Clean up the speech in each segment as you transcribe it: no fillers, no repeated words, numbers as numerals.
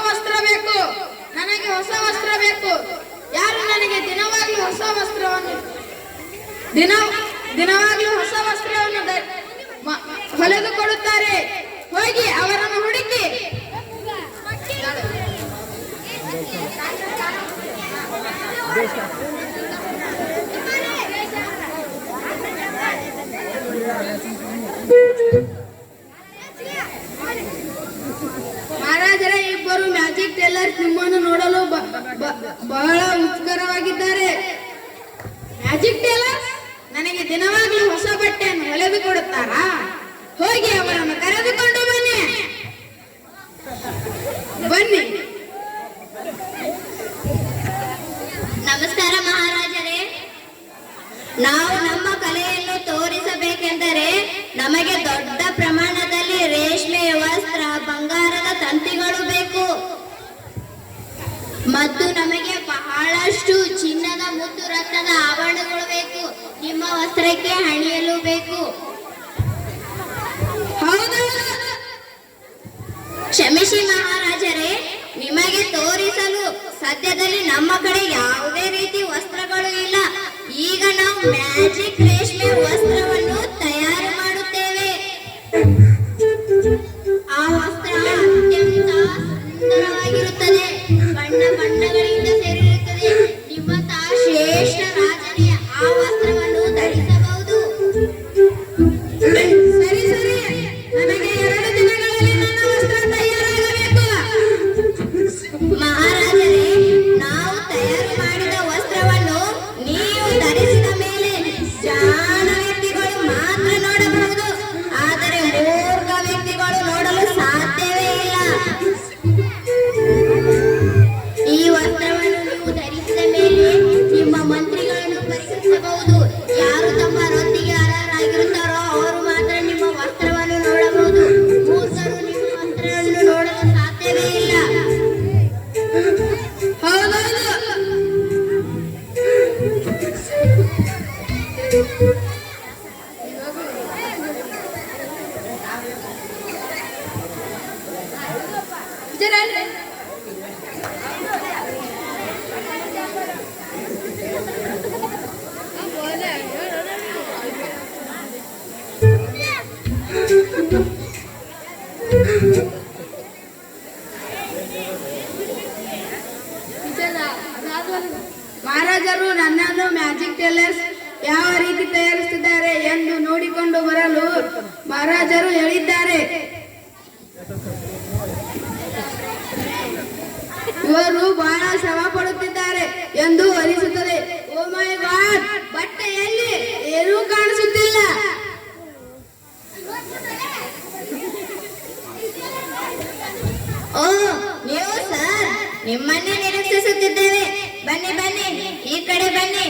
ವಸ್ತ್ರ ಬೇಕು, ನನಗೆ ಹೊಸ ವಸ್ತ್ರ ಬೇಕು. ಯಾರು ನನಗೆ ದಿನವಾಗ್ಲೂ ಹೊಸ ವಸ್ತ್ರವನ್ನು ದಿನವಾಗ್ಲೂ ಹೊಸ ವಸ್ತ್ರವನ್ನು ಹೊಲೆದು ಕೊಡುತ್ತಾರೆ? ಹೋಗಿ ಅವರನ್ನು ಹುಡುಕಿ. ಮಹಾರಾಜರ ಇಬ್ಬರು ಮ್ಯಾಜಿಕ್ ಟೇಲರ್ಸ್ ನಿಮ್ಮನ್ನು ನೋಡಲು ಬಹಳ ಉತ್ಕರವಾಗಿದ್ದಾರೆ. ಮ್ಯಾಜಿಕ್ ಟೇಲರ್ಸ್ ನನಗೆ ದಿನವಾಗ್ಲೂ ಹೊಸ ಬಟ್ಟೆಯನ್ನು ಹೊಲೆದು ಕೊಡುತ್ತಾರಾ? ಹೋಗಿ ಅವರನ್ನು ಕರೆದುಕೊಂಡು ಬನ್ನಿ. ಬನ್ನಿ. ನಮಸ್ಕಾರ ಮಹಾರಾಜರೇ. ನಾವು ನಮ್ಮ ಕಲೆಯನ್ನು ತೋರಿಸಬೇಕೆಂದರೆ ನಮಗೆ ದೊಡ್ಡ ಪ್ರಮಾಣದಲ್ಲಿ ರೇಷ್ಮೆ ವಸ್ತ್ರ, ಬಂಗಾರದ ತಂತಿಗಳು ಬೇಕು ಮತ್ತು ನಮಗೆ ಬಹಳಷ್ಟು ಚಿನ್ನದ ಮುತ್ತು ರತ್ನದ ಆಭರಣಗಳು ಬೇಕು. ನಿಮ್ಮ ವಸ್ತ್ರಕ್ಕೆ ಹಣಿಯಲು ಬೇಕು. ಕ್ಷಮಿಸಿ ಮಹಾರಾಜರೇ, ನಿಮಗೆ ತೋರಿಸಲು ಸದ್ಯದಲ್ಲಿ ನಮ್ಮ ಕಡೆ ಯಾವುದೇ ರೀತಿ ವಸ್ತ್ರಗಳು ಇಲ್ಲ. ಈಗ ನಾವು ಮ್ಯಾಜಿಕ್ ರೇಷ್ಮೆ ವಸ್ತ್ರವನ್ನು ತಯಾರು ಮಾಡುತ್ತೇವೆ. ಆ ವಸ್ತ್ರ ಅತ್ಯಂತ ಸುಂದರವಾಗಿರುತ್ತದೆ, ಬಣ್ಣ ಬಣ್ಣಗಳಿಂದ ಸೇರಿರುತ್ತದೆ. ನಿಮ್ಮಂತಹ ಶ್ರೇಷ್ಠ ರಾಜನೇ ಆ ವಸ್ತ್ರವನ್ನು ಧರಿಸಬಹುದು. ಸರಿ ಸರಿ, ನನಗೆ 2 ದಿನಗಳಲ್ಲಿ ನನ್ನ ವಸ್ತ್ರ ತಯಾರಾಗಬೇಕು. ಮಹಾರಾಜರೇ, ನಾವು ತಯಾರು ಮಾಡಿದ ವಸ್ತ್ರವನ್ನು ನೀವು ಧರಿಸಿದ ಮೇಲೆ ಜಾಣ ವ್ಯಕ್ತಿಗಳು ಮಾತ್ರ ನೋಡಬಹುದು, ಆದರೆ ಮೂರ್ಖ ವ್ಯಕ್ತಿಗಳು ನೋಡಲು ಸಾಧ್ಯವೇ ಇಲ್ಲ. ಈ ವಸ್ತ್ರವನ್ನು ನೀವು ಧರಿಸಿದ ಮೇಲೆ ನಿಮ್ಮ ಮಂತ್ರಿಗಳನ್ನು ಪರೀಕ್ಷಿಸಬಹುದು. ಯಾರು ತಮ್ಮ ರೊಟ್ಟಿಗೆ ಅರ್ಹರಾಗಿರುತ್ತಾರೋ ಅವರು ಮಾತ್ರ ನಿಮ್ಮ ವಸ್ತ್ರವನ್ನು ನೋಡಬಹುದು. ಮೂರ್ಖರು ನಿಮ್ಮ ವಸ್ತ್ರವನ್ನು ನೋಡಲು ಸಾಧ್ಯವೇ ಇಲ್ಲ. ಹೌದೌದು. ಮಹಾರಾಜರು ನನ್ನನ್ನು ಮ್ಯಾಜಿಕ್ ಟೇಲರ್ಸ್ ಯಾವ ರೀತಿ ತಯಾರಿಸುತ್ತಿದ್ದಾರೆ ಎಂದು ನೋಡಿಕೊಂಡು ಬರಲು ಮಹಾರಾಜರು ಹೇಳಿದ್ದಾರೆ. ಇವರು ಬಹಳ ಶ್ರಮ ಪಡುತ್ತಿದ್ದಾರೆ ಎಂದು ಅನಿಸುತ್ತದೆ. ಓ ಮೈ ಗಾಡ್, ಬಟ್ಟೆಯಲ್ಲಿ ಏನೂ ಕಾಣಿಸುತ್ತಿಲ್ಲ. ಓ, ನೀವು ಸರ್, ನಿಮ್ಮನ್ನೇ ನಿರೀಕ್ಷಿಸುತ್ತಿದ್ದೇವೆ. ಬನ್ನಿ ಬನ್ನಿ, ಈ ಕಡೆ ಬನ್ನಿ.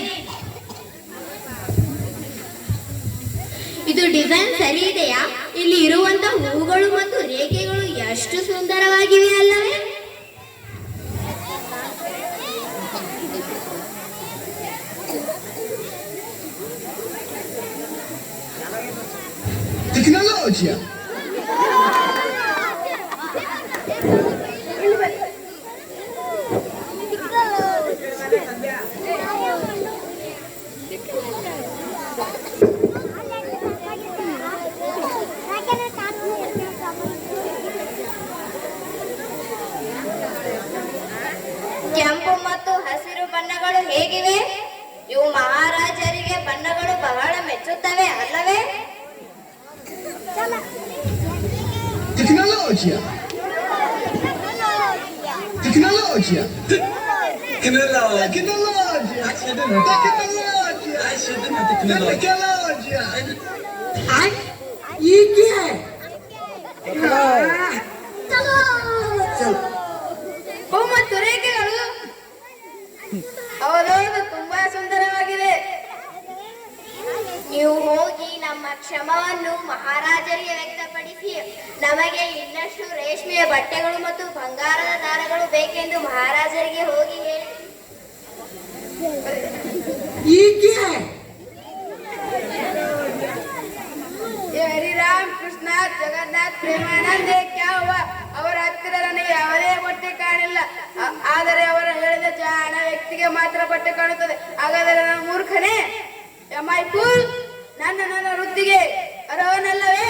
ಇದು ಡಿಸೈನ್ ಸರಿ ಇದೆಯಾ? ಇಲ್ಲಿ ಇರುವಂತಹ ಹೂಗಳು ಮತ್ತು ರೇಖೆಗಳು ಎಷ್ಟು ಸುಂದರವಾಗಿವೆ ಅಲ್ಲವೇ? Tecnologia. ಕೆಂಪು ಮತ್ತು ಹಸಿರು ಬಣ್ಣಗಳು ಹೇಗಿವೆ? ಇವು ಮಹಾರಾಜರಿಗೆ ಬಣ್ಣಗಳು ಬಹಳ ಮೆಚ್ಚುತ್ತವೆ ಅಲ್ಲವೇ? Tecnologia. Tecnologia. Tecnologia. Tecnologia. Tecnologia. ಈಕೆ ಮತ್ತು ರೇಖೆಗಳು ಹೌದೌದು, ತುಂಬಾ ಸುಂದರವಾಗಿದೆ. ನೀವು ಹೋಗಿ ನಮ್ಮ ಕ್ಷಮವನ್ನು ಮಹಾರಾಜರಿಗೆ ವ್ಯಕ್ತಪಡಿಸಿ ನಮಗೆ ಇನ್ನಷ್ಟು ರೇಷ್ಮೆಯ ಬಟ್ಟೆಗಳು ಮತ್ತು ಬಂಗಾರದ ದಾರಗಳು ಬೇಕೆಂದು ಮಹಾರಾಜರಿಗೆ ಹೋಗಿ ಹೇಳಿ. ಈಕೆ ಹರಿರಾಮ್, ಕೃಷ್ಣ, ಜಗನ್ನಾಥ್, ಪ್ರೇಮಾನಂದ, ಅವರ ಹತ್ತಿರ ನನಗೆ ಯಾವುದೇ ಬಟ್ಟೆ ಆದರೆ ಅವರ ಹೇಳಿದ ಜಾಣ ವ್ಯಕ್ತಿಗೆ ಮಾತ್ರ ಬಟ್ಟೆ ಕಾಣುತ್ತದೆ. ಹಾಗಾದರೆ ನಾನು ಮೂರ್ಖನೇ? M I fool? ನನ್ನ ವೃತ್ತಿಗೆ ಅರ್ಹನಲ್ಲವೇ?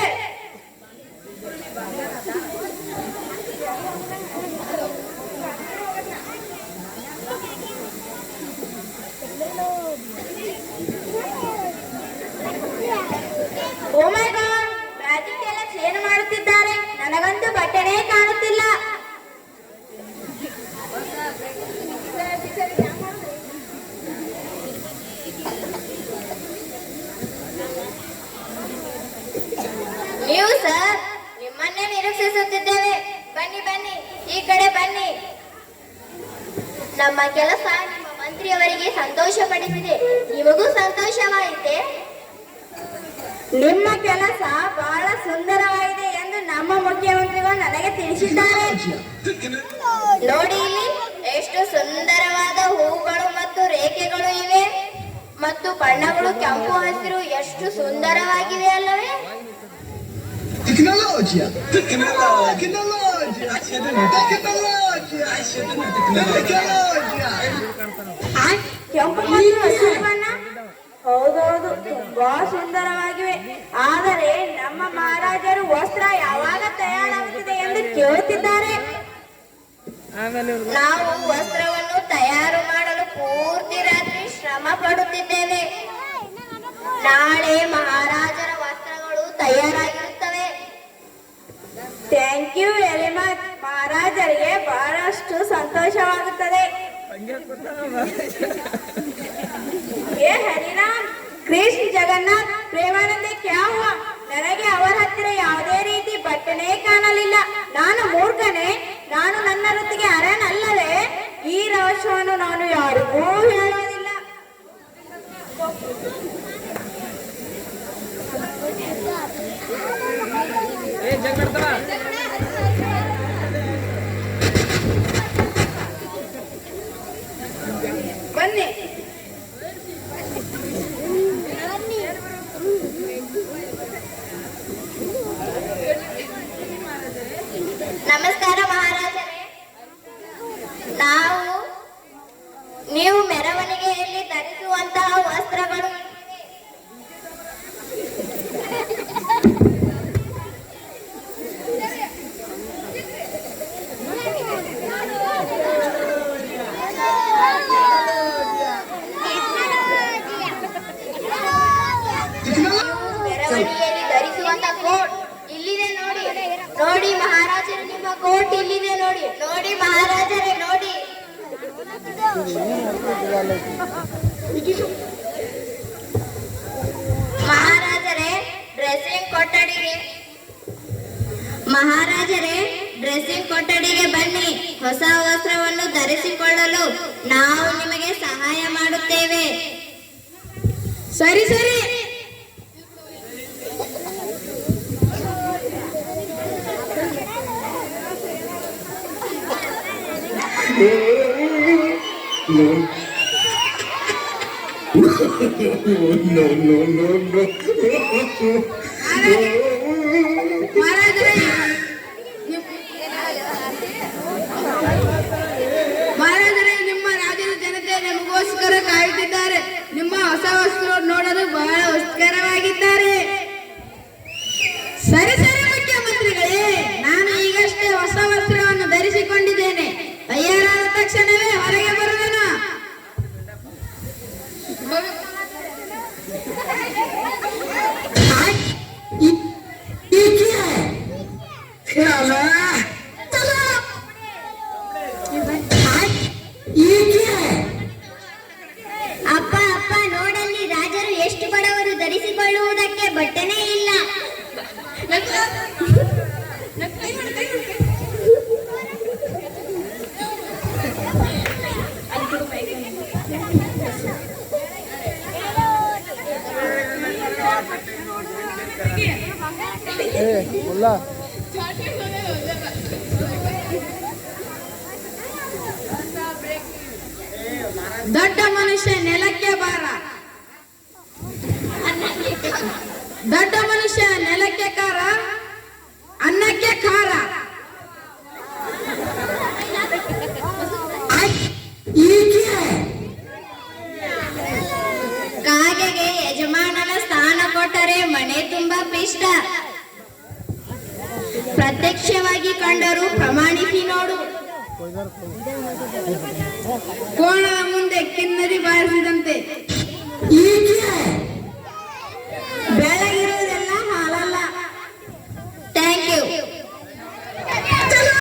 Oh my god, magic tailors ಏನು ಮಾಡುತ್ತಿದ್ದಾರೆ? ನನಗಂತೂ ಬಟ್ಟೆನೇ ಕಾಣುತ್ತಿಲ್ಲ. ನೀವು ಸರ್, ನಿಮ್ಮನ್ನೇ ನಿರೀಕ್ಷಿಸುತ್ತಿದ್ದೇವೆ. ಬನ್ನಿ ಬನ್ನಿ, ಈ ಕಡೆ ಬನ್ನಿ. ನಮ್ಮ ಕೆಲಸ ನಿಮ್ಮ ಮಂತ್ರಿಯವರಿಗೆ ಸಂತೋಷಪಡಿಸಿದೆ. ನಿಮಗೂ ಸಂತೋಷವಾಯಿತೆ? ನಿಮ್ಮ ಕೆಲಸ ಬಹಳ ಸುಂದರವಾಗಿದೆ ಎಂದು ನಮ್ಮ ಮುಖ್ಯಮಂತ್ರಿಗಳು ನನಗೆ ತಿಳಿಸಿದ್ದಾರೆ. ನೋಡಿ ಇಲ್ಲಿ ಎಷ್ಟು ಸುಂದರವಾದ ಹೂಗಳು ಮತ್ತು ರೇಖೆಗಳು ಇವೆ, ಮತ್ತು ಬಣ್ಣಗಳು ಕೆಂಪು ಹಸಿರು ಎಷ್ಟು ಸುಂದರವಾಗಿವೆ ಅಲ್ಲವೇ? Tecnologia! Tecnologia! Tecnologia! Tecnologia! Tecnologia! ಕೆಂಪು ಮತ್ತು ಹಸಿರು ಬಣ್ಣ, ಹೌದೌದು, ತುಂಬಾ ಸುಂದರವಾಗಿವೆ. ಆದರೆ ನಮ್ಮ ಮಹಾರಾಜರು ವಸ್ತ್ರ ಯಾವಾಗ ತಯಾರಾಗುತ್ತದೆ ಎಂದು ಕೇಳುತ್ತಿದ್ದಾರೆ. ನಾವು ವಸ್ತ್ರವನ್ನು ತಯಾರು ಮಾಡಲು ಪೂರ್ತಿ ರಾತ್ರಿ ಶ್ರಮ ಪಡುತ್ತಿದ್ದೇವೆ. ನಾಳೆ ಮಹಾರಾಜರ ವಸ್ತ್ರಗಳು ತಯಾರಾಗಿರುತ್ತವೆ. Thank you very much. ಮಹಾರಾಜರಿಗೆ ಬಹಳಷ್ಟು ಸಂತೋಷವಾಗುತ್ತದೆ. ಏ ಹರಿನಾಮ್, ಕೃಷ್ಣ, ಜಗನ್ನಾಥ್, ಪ್ರೇಮಾನಂದ ಕ್ಯಾ ಹುವಾ? ನನಗೆ ಅವರ ಹತ್ತಿರ ಯಾವುದೇ ರೀತಿ ಬಟ್ಟೆನೇ ಕಾಣಲಿಲ್ಲ. ನಾನು ಮೂರ್ಖನೇ? ನಾನು ನನ್ನ ವೃತ್ತಿಗೆ ಅರ್ಹನಲ್ಲವೇ? ಈ ರಹಸ್ಯವನ್ನು ನಾನು ಯಾರಿಗೂ ಹೇಳೋದಿಲ್ಲ. ಬನ್ನಿ. ನಮಸ್ಕಾರ ಮಹಾರಾಜರೇ. ನೀವು ಮೆರವಣಿಗೆಯಲ್ಲಿ ಧರಿಸುವಂತಹ ವಸ್ತ್ರಗಳು ಮೆರವಣಿಗೆಯಲ್ಲಿ ಧರಿಸುವಂತಹ ಕೋಟ್ ಇಲ್ಲಿದೆ ನೋಡಿ. ನೋಡಿ ಮಹಾರಾಜರೇ, ನಿಮ್ಮ ಕೋಟ್ ಇಲ್ಲಿದೆ ನೋಡಿ. ನೋಡಿ ಮಹಾರಾಜರೇ, ನೋಡಿ. ಮಹಾರಾಜರೇ, ಡ್ರೆಸ್ಸಿಂಗ್ ಕೊಠಡಿಗೆ ಬನ್ನಿ. ಹೊಸ ವಸ್ತ್ರವನ್ನು ಧರಿಸಿಕೊಳ್ಳಲು ನಾವು ನಿಮಗೆ ಸಹಾಯ ಮಾಡುತ್ತೇವೆ. ಸರಿ ಸರಿ. ಮಹಾರಾಜರೇ, ನಿಮ್ಮ ರಾಜ್ಯದ ಜನತೆ ನಿಮಗೋಸ್ಕರ ಕಾಯುತ್ತಿದ್ದಾರೆ. ನಿಮ್ಮ ಹೊಸ ವಸ್ತ್ರ ನೋಡಲು ಬಹಳ ಉತ್ಕರವಾಗಿದ್ದಾರೆ. ಸರಿ ಸರಿ ಮುಖ್ಯಮಂತ್ರಿಗಳೇ, ನಾನು ಈಗಷ್ಟೇ ಹೊಸ ವಸ್ತ್ರವನ್ನು ಧರಿಸಿಕೊಂಡಿದ್ದೇನೆ. ತಯಾರಾದ ತಕ್ಷಣವೇ ಹೊರಗೆ ಬರುವೆನು. ಅಪ್ಪ ಅಪ್ಪ, ನೋಡಲ್ಲಿ ರಾಜರು ಎಷ್ಟು ಬಡವರು, ಧರಿಸಿಕೊಳ್ಳುವುದಕ್ಕೆ ಬಟ್ಟೆನೇ ಇಲ್ಲ. ದೊಡ್ಡ ಮನುಷ್ಯ ನೆಲಕ್ಕೆ ಬಾರ, ದೊಡ್ಡ ಮನುಷ್ಯ ನೆಲಕ್ಕೆ ಕಾರ, ಅನ್ನಕ್ಕೆ ಖಾರ. ಶ್ರೇಷ್ಠ. ಪ್ರತ್ಯಕ್ಷವಾಗಿ ಕಂಡರೂ ಪ್ರಮಾಣಿಸಿ ನೋಡು. ಕೋಣದ ಮುಂದೆ ಕಿನ್ನರಿ ಬಾರಿಸಿದಂತೆ ಈಕೆ